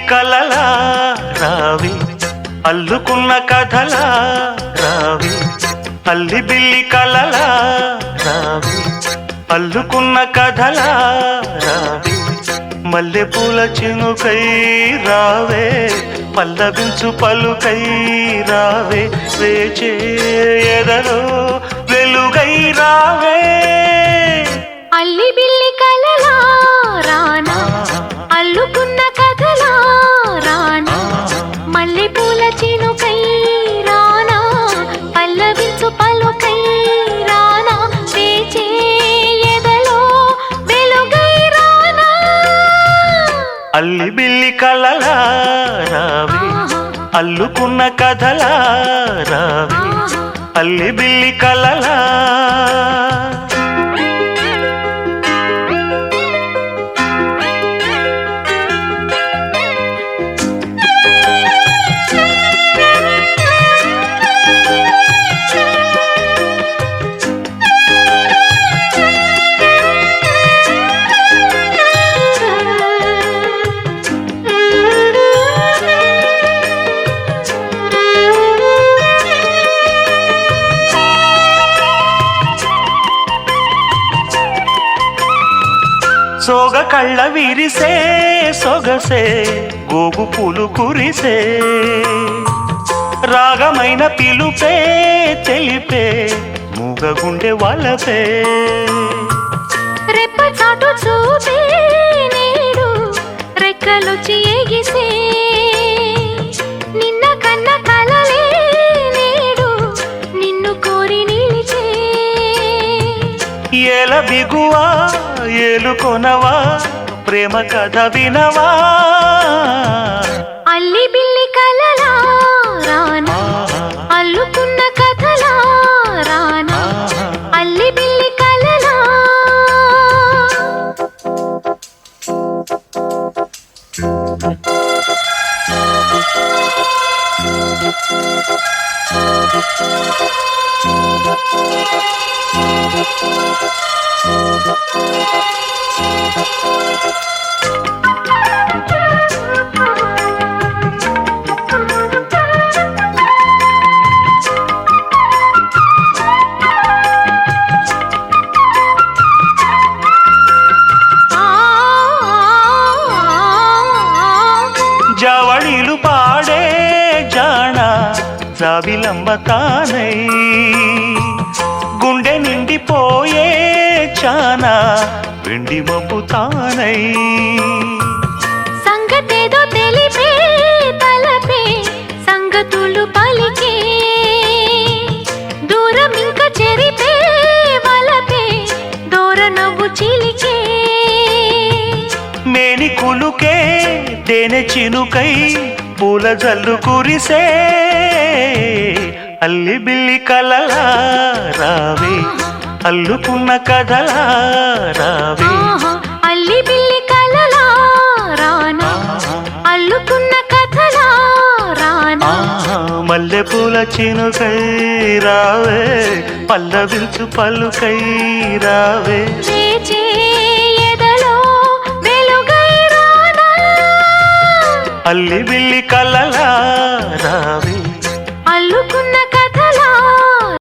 కలలా రావి అల్లుకున్న కథలా రావి అల్లి బిల్లి కలలా రావి అల్లుకున్న కథలా రావి మల్లెపూల చినుకై రావే పల్లవించు పలుకై రావే వేచే ఎదలో వెలుగై రావే అల్లి బిల్లి కలలా రానా అల్లుకున్న కథలా రానా మల్లెపూల చినుకై రానా పల్లవించు పలుకై రానా వేచే ఎదలో వెలుగై రానా అల్లి బిల్లి కలలా రావి అల్లుకున్న కథలా రావి అల్లి బిల్లి కలలా సోగ కళ్ళ విరిసే సొగసే గోగు పూలు కురిసే రాగమైన పిలుపే తెలిపే మూగ గుండె వలపే రెప్ప చాటు చూపే నేడు రెక్కలొచ్చి ఎగిసే నిన్న కన్న కలలే నేడు నిన్ను కోరి నిలిచే ఏల బిగువా ఏలుకొనవా ప్రేమ కథ వినవా అల్లి బిల్లి కలలా రానా అల్లుకున్న కథలా రానా అల్లి బిల్లి కలలా జవళిలు పాడే జాణ జాబిలంబ తానై గుండె నిండిపోయే చానా వెండి మబ్బు తానై సంగతేదో తెలిపే తలపే సంగతులు పలికే దూరం ఇంక చెరిపే వలపే దూర నవ్వు చిలికే మేని కులుకే తేనె చినుకై పూల జల్లు కురిసే అల్లి బిల్లి కలలా రావి అల్లుకున్న కథలా రావి అల్లి బిల్లి కలలా రానా అల్లుకున్న కథలా రానా మల్లెపూల చినుకై రావే పల్లవించు పలుకై రావే వేచే ఎదలో వెలుగై రానా అల్లి బిల్లి కలలా రావి